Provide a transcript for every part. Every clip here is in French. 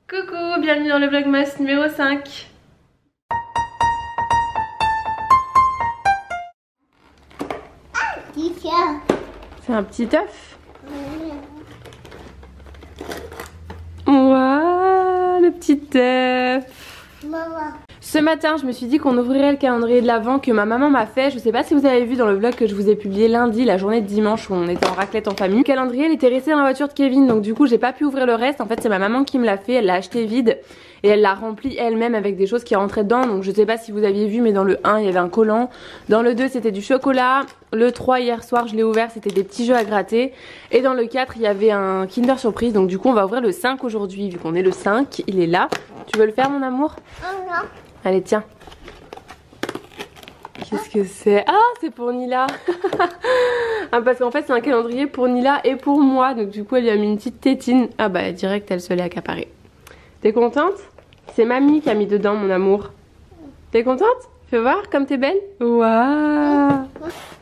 Coucou, bienvenue dans le vlogmas numéro 5. C'est un petit œuf. Waouh, le petit œuf. Ce matin, je me suis dit qu'on ouvrirait le calendrier de l'Avent que ma maman m'a fait. Je sais pas si vous avez vu dans le vlog que je vous ai publié lundi, la journée de dimanche où on était en raclette en famille. Le calendrier, il était resté dans la voiture de Kevin, donc du coup, j'ai pas pu ouvrir le reste. En fait, c'est ma maman qui me l'a fait. Elle l'a acheté vide et elle l'a rempli elle-même avec des choses qui rentraient dedans. Donc je sais pas si vous aviez vu, mais dans le 1, il y avait un collant. Dans le 2, c'était du chocolat. Le 3, hier soir, je l'ai ouvert, c'était des petits jeux à gratter. Et dans le 4, il y avait un Kinder Surprise. Donc du coup, on va ouvrir le 5 aujourd'hui, vu qu'on est le 5. Il est là. Tu veux le faire, mon amour? Allez, tiens. Qu'est-ce que c'est? Ah, c'est pour Nila. Ah, parce qu'en fait, c'est un calendrier pour Nila et pour moi. Donc du coup, elle lui a mis une petite tétine. Ah bah, direct, elle se l'est accaparée. T'es contente? C'est mamie qui a mis dedans, mon amour. T'es contente? Fais voir comme t'es belle. Waouh.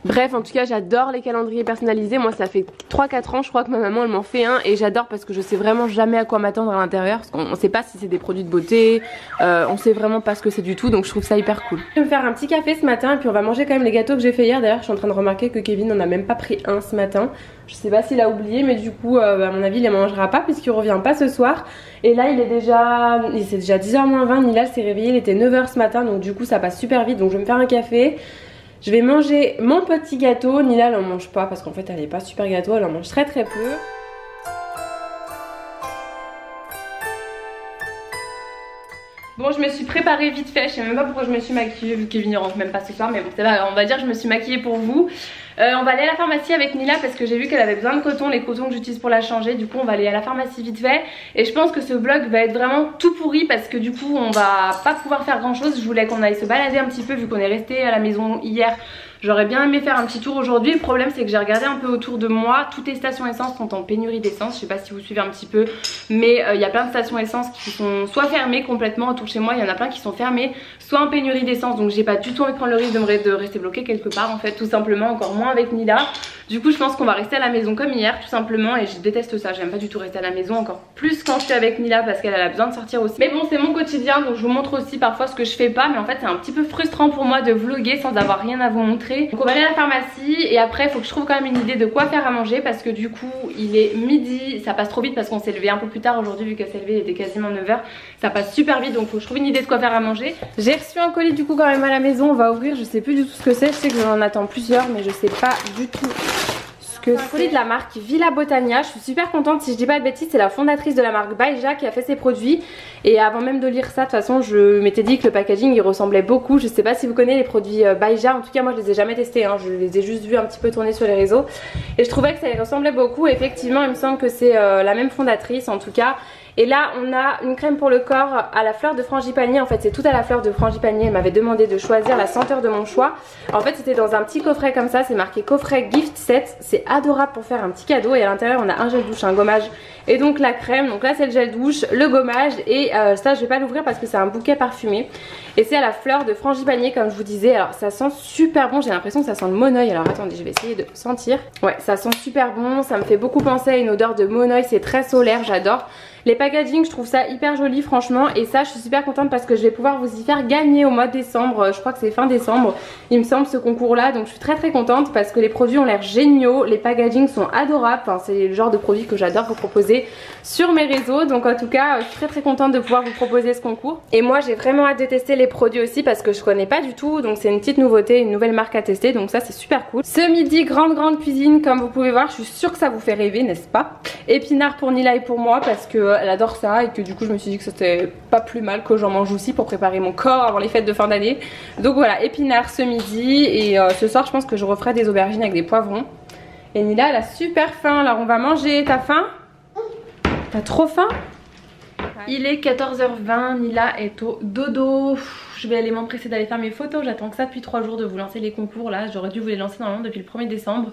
Bref, en tout cas, j'adore les calendriers personnalisés. Moi, ça fait 3-4 ans, je crois que ma maman, elle m'en fait un. Et j'adore parce que je sais vraiment jamais à quoi m'attendre à l'intérieur. Parce qu'on sait pas si c'est des produits de beauté. On sait vraiment pas ce que c'est du tout. Donc, je trouve ça hyper cool. Je vais me faire un petit café ce matin. Et puis, on va manger quand même les gâteaux que j'ai fait hier. D'ailleurs, je suis en train de remarquer que Kevin n'en a même pas pris un ce matin. Je sais pas s'il a oublié. Mais du coup, à mon avis, il les mangera pas puisqu'il revient pas ce soir. Et là, c'est déjà 10h moins 20. Nila s'est réveillé. Il était 9h ce matin. Donc, du coup, ça passe super vite. Donc, je vais me faire un café. Je vais manger mon petit gâteau. Nila, elle en mange pas parce qu'en fait, elle est pas super gâteau. Elle en mange très peu. Bon, je me suis préparée vite fait. Je sais même pas pourquoi je me suis maquillée vu que Kevin ne rentre même pas ce soir. Mais bon, c'est pas, on va dire que je me suis maquillée pour vous. On va aller à la pharmacie avec Nila parce que j'ai vu qu'elle avait besoin de coton, les cotons que j'utilise pour la changer. Du coup, on va aller à la pharmacie vite fait. Et je pense que ce vlog va être vraiment tout pourri parce que du coup, on va pas pouvoir faire grand chose. Je voulais qu'on aille se balader un petit peu vu qu'on est resté à la maison hier. J'aurais bien aimé faire un petit tour aujourd'hui. Le problème, c'est que j'ai regardé un peu autour de moi. Toutes les stations essence sont en pénurie d'essence. Je sais pas si vous suivez un petit peu, mais il y a plein de stations essence qui sont soit fermées complètement autour de chez moi. Il y en a plein qui sont fermées, soit en pénurie d'essence. Donc j'ai pas du tout envie de prendre le risque de rester bloquée quelque part en fait, tout simplement, encore moins avec Nila. Du coup, je pense qu'on va rester à la maison comme hier, tout simplement. Et je déteste ça. J'aime pas du tout rester à la maison, encore plus quand je suis avec Nila parce qu'elle a besoin de sortir aussi. Mais bon, c'est mon quotidien, donc je vous montre aussi parfois ce que je fais pas. Mais en fait, c'est un petit peu frustrant pour moi de vlogger sans avoir rien à vous montrer. Donc on va aller à la pharmacie et après il faut que je trouve quand même une idée de quoi faire à manger parce que du coup il est midi, ça passe trop vite parce qu'on s'est levé un peu plus tard aujourd'hui vu qu'elle s'est levée, il était quasiment 9h. Ça passe super vite, donc faut que je trouve une idée de quoi faire à manger. J'ai reçu un colis du coup quand même à la maison, on va ouvrir, je sais plus du tout ce que c'est, je sais que j'en attends plusieurs mais je sais pas du tout. Un colis de la marque Villa Botania. Je suis super contente, si je dis pas de bêtises, c'est la fondatrice de la marque Baïja qui a fait ses produits. Et avant même de lire ça, de toute façon, je m'étais dit que le packaging il ressemblait beaucoup. Je sais pas si vous connaissez les produits Baïja, en tout cas moi je les ai jamais testés, hein. Je les ai juste vus un petit peu tourner sur les réseaux. Et je trouvais que ça y ressemblait beaucoup. Effectivement, il me semble que c'est la même fondatrice en tout cas. Et là on a une crème pour le corps à la fleur de frangipanier. En fait c'est tout à la fleur de frangipanier. Elle m'avait demandé de choisir la senteur de mon choix. En fait c'était dans un petit coffret comme ça. C'est marqué coffret gift set. C'est adorable pour faire un petit cadeau. Et à l'intérieur on a un gel douche, un gommage et donc la crème. Donc là c'est le gel douche, le gommage. Et ça je vais pas l'ouvrir parce que c'est un bouquet parfumé. Et c'est à la fleur de frangipanier comme je vous disais. Alors ça sent super bon. J'ai l'impression que ça sent le monoeil. Alors attendez, je vais essayer de sentir. Ouais, ça sent super bon. Ça me fait beaucoup penser à une odeur de monoeil. C'est très solaire, j'adore. Les packaging, je trouve ça hyper joli franchement. Et ça je suis super contente parce que je vais pouvoir vous y faire gagner au mois de décembre. Je crois que c'est fin décembre il me semble ce concours là. Donc je suis très contente parce que les produits ont l'air géniaux. Les packaging sont adorables. Enfin, c'est le genre de produit que j'adore vous proposer sur mes réseaux. Donc en tout cas je suis très contente de pouvoir vous proposer ce concours. Et moi j'ai vraiment hâte de tester les produits aussi parce que je connais pas du tout. Donc c'est une petite nouveauté, une nouvelle marque à tester. Donc ça c'est super cool. Ce midi grande cuisine comme vous pouvez voir. Je suis sûre que ça vous fait rêver, n'est-ce pas? Épinards pour Nila et pour moi parce que elle adore ça et que du coup je me suis dit que c'était pas plus mal que j'en mange aussi pour préparer mon corps avant les fêtes de fin d'année. Donc voilà, épinards ce midi et ce soir je pense que je referai des aubergines avec des poivrons. Et Nila elle a super faim, alors on va manger. T'as faim? T'as trop faim? Il est 14h20, Nila est au dodo. Je vais aller m'empresser d'aller faire mes photos, j'attends que ça depuis 3 jours de vous lancer les concours là. J'aurais dû vous les lancer normalement depuis le 1er décembre.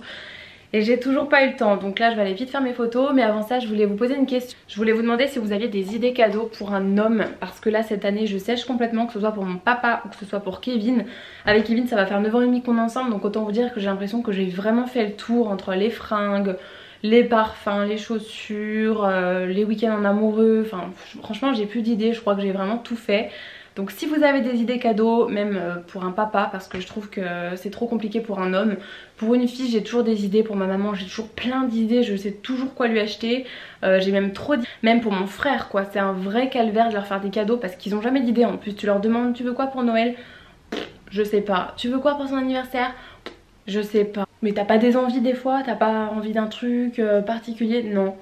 Et j'ai toujours pas eu le temps, donc là je vais aller vite faire mes photos. Mais avant ça je voulais vous poser une question. Je voulais vous demander si vous aviez des idées cadeaux pour un homme. Parce que là cette année je sèche complètement, que ce soit pour mon papa ou que ce soit pour Kevin. Avec Kevin ça va faire 9 ans et demi qu'on est ensemble. Donc autant vous dire que j'ai l'impression que j'ai vraiment fait le tour entre les fringues, les parfums, les chaussures, les week-ends en amoureux, enfin franchement j'ai plus d'idées, je crois que j'ai vraiment tout fait. Donc si vous avez des idées cadeaux, même pour un papa, parce que je trouve que c'est trop compliqué pour un homme. Pour une fille j'ai toujours des idées, pour ma maman j'ai toujours plein d'idées, je sais toujours quoi lui acheter. J'ai même trop d'idées, même pour mon frère quoi, c'est un vrai calvaire de leur faire des cadeaux parce qu'ils ont jamais d'idées. En plus tu leur demandes tu veux quoi pour Noël? Je sais pas. Tu veux quoi pour son anniversaire? Je sais pas. Mais t'as pas des envies des fois? T'as pas envie d'un truc particulier? Non.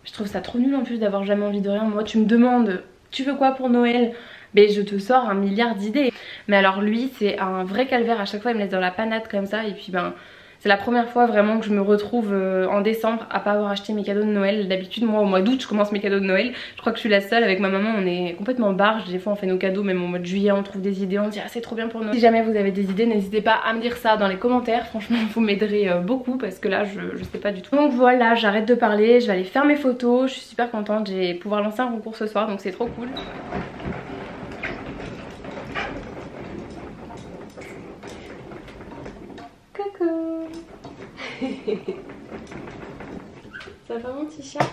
Je trouve ça trop nul en plus d'avoir jamais envie de rien. Moi tu me demandes tu veux quoi pour Noël? Mais je te sors un milliard d'idées. Mais alors lui c'est un vrai calvaire, à chaque fois il me laisse dans la panade comme ça. Et puis ben c'est la première fois vraiment que je me retrouve en décembre à pas avoir acheté mes cadeaux de Noël. D'habitude moi au mois d'août je commence mes cadeaux de Noël. Je crois que je suis la seule, avec ma maman on est complètement barge. Des fois on fait nos cadeaux, même au mois de juillet on trouve des idées, on se dit ah c'est trop bien pour Noël. Si jamais vous avez des idées n'hésitez pas à me dire ça dans les commentaires. Franchement vous m'aiderez beaucoup parce que là je sais pas du tout. Donc voilà, j'arrête de parler, je vais aller faire mes photos. Je suis super contente, je vais pouvoir lancer un concours ce soir donc c'est trop cool. Coucou. Ça va mon petit chat?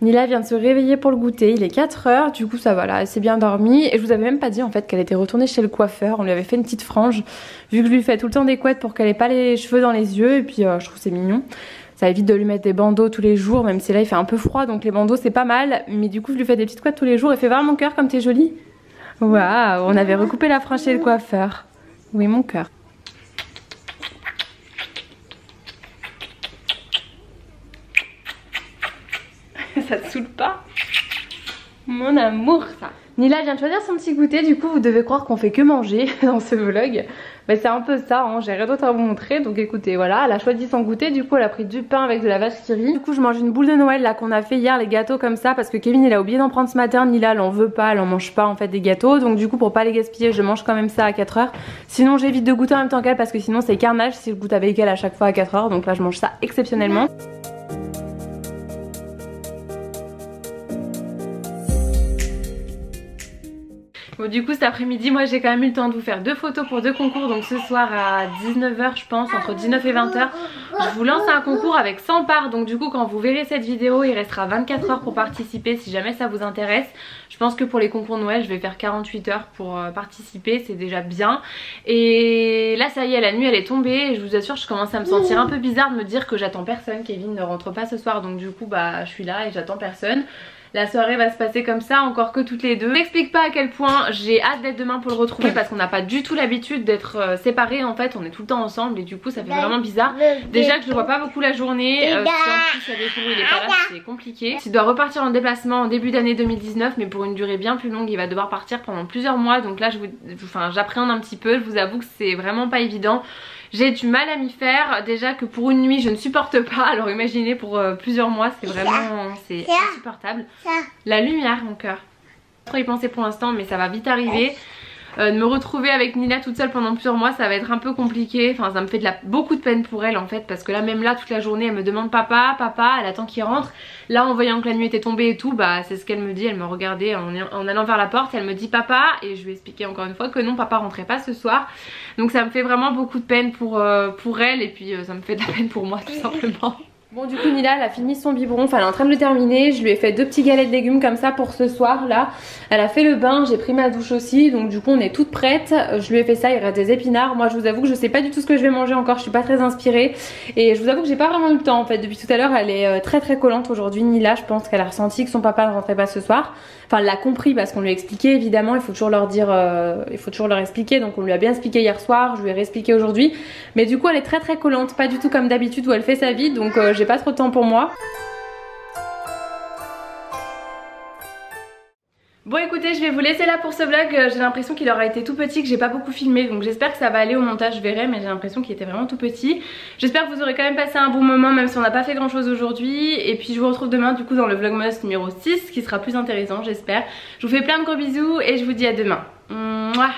Nila vient de se réveiller pour le goûter, il est 4 h, du coup ça va là, elle s'est bien dormie. Et je vous avais même pas dit en fait qu'elle était retournée chez le coiffeur, on lui avait fait une petite frange. Vu que je lui fais tout le temps des couettes pour qu'elle ait pas les cheveux dans les yeux, et puis je trouve c'est mignon. Ça évite de lui mettre des bandeaux tous les jours, même si là il fait un peu froid donc les bandeaux c'est pas mal. Mais du coup je lui fais des petites couettes tous les jours et fais voir mon cœur comme t'es jolie. Waouh, on avait recoupé la frange chez le coiffeur. Oui mon cœur. Ça te saoule pas? Mon amour ça. Nila vient de choisir son petit goûter, du coup vous devez croire qu'on fait que manger dans ce vlog. Mais c'est un peu ça, hein. J'ai rien d'autre à vous montrer. Donc écoutez, voilà, elle a choisi son goûter, du coup elle a pris du pain avec de la vache qui rit. Du coup je mange une boule de Noël là qu'on a fait hier, les gâteaux comme ça, parce que Kevin il a oublié d'en prendre ce matin. Nila elle en veut pas, elle en mange pas en fait des gâteaux. Donc du coup pour pas les gaspiller je mange quand même ça à 4 h. Sinon j'évite de goûter en même temps qu'elle parce que sinon c'est carnage si je goûte avec elle à chaque fois à 4 h. Donc là je mange ça exceptionnellement. Bon du coup cet après-midi moi j'ai quand même eu le temps de vous faire 2 photos pour 2 concours. Donc ce soir à 19 h je pense, entre 19 et 20 h je vous lance un concours avec 100 parts. Donc du coup quand vous verrez cette vidéo il restera 24 h pour participer si jamais ça vous intéresse. Je pense que pour les concours Noël je vais faire 48 h pour participer, c'est déjà bien. Et là ça y est, la nuit elle est tombée et je vous assure je commence à me sentir un peu bizarre de me dire que j'attends personne. Kevin ne rentre pas ce soir donc du coup bah je suis là et j'attends personne. La soirée va se passer comme ça, encore que toutes les deux. Je m'explique pas à quel point j'ai hâte d'être demain pour le retrouver parce qu'on n'a pas du tout l'habitude d'être séparés en fait. On est tout le temps ensemble et du coup ça fait vraiment bizarre. Déjà que je le vois pas beaucoup la journée, si en plus il y a des jours où il est pas là c'est compliqué. Il doit repartir en déplacement en début d'année 2019 mais pour une durée bien plus longue. Il va devoir partir pendant plusieurs mois donc là j'appréhende un petit peu. Je vous avoue que c'est vraiment pas évident. J'ai du mal à m'y faire, déjà que pour une nuit je ne supporte pas, alors imaginez pour plusieurs mois c'est vraiment c'est insupportable. La lumière mon cœur, trop y penser pour l'instant mais ça va vite arriver. De me retrouver avec Nila toute seule pendant plusieurs mois ça va être un peu compliqué, enfin ça me fait beaucoup de peine pour elle en fait parce que là même là toute la journée elle me demande papa, papa, elle attend qu'il rentre. Là en voyant que la nuit était tombée et tout bah c'est ce qu'elle me dit, elle me regardait en allant vers la porte, elle me dit papa et je lui ai expliqué encore une fois que non papa rentrait pas ce soir. Donc ça me fait vraiment beaucoup de peine pour elle et puis ça me fait de la peine pour moi tout simplement. Bon du coup Nila elle a fini son biberon, enfin elle est en train de le terminer. Je lui ai fait 2 petits galets de légumes comme ça pour ce soir là. Elle a fait le bain, j'ai pris ma douche aussi. Donc du coup on est toutes prêtes. Je lui ai fait ça, il reste des épinards. Moi je vous avoue que je sais pas du tout ce que je vais manger encore, je suis pas très inspirée. Et je vous avoue que j'ai pas vraiment eu le temps en fait. Depuis tout à l'heure elle est très collante aujourd'hui. Nila je pense qu'elle a ressenti que son papa ne rentrait pas ce soir. Enfin elle l'a compris parce qu'on lui a expliqué évidemment. Il faut toujours leur dire, il faut toujours leur expliquer. Donc on lui a bien expliqué hier soir, je lui ai réexpliqué aujourd'hui. Mais du coup elle est très collante, pas du tout comme d'habitude où elle fait sa vie. Donc j'ai pas trop de temps pour moi. Bon écoutez je vais vous laisser là pour ce vlog. J'ai l'impression qu'il aura été tout petit, que j'ai pas beaucoup filmé. Donc j'espère que ça va aller au montage, je verrai. Mais j'ai l'impression qu'il était vraiment tout petit. J'espère que vous aurez quand même passé un bon moment même si on n'a pas fait grand chose aujourd'hui. Et puis je vous retrouve demain du coup dans le vlogmas numéro 6 qui sera plus intéressant j'espère. Je vous fais plein de gros bisous et je vous dis à demain. Mouah.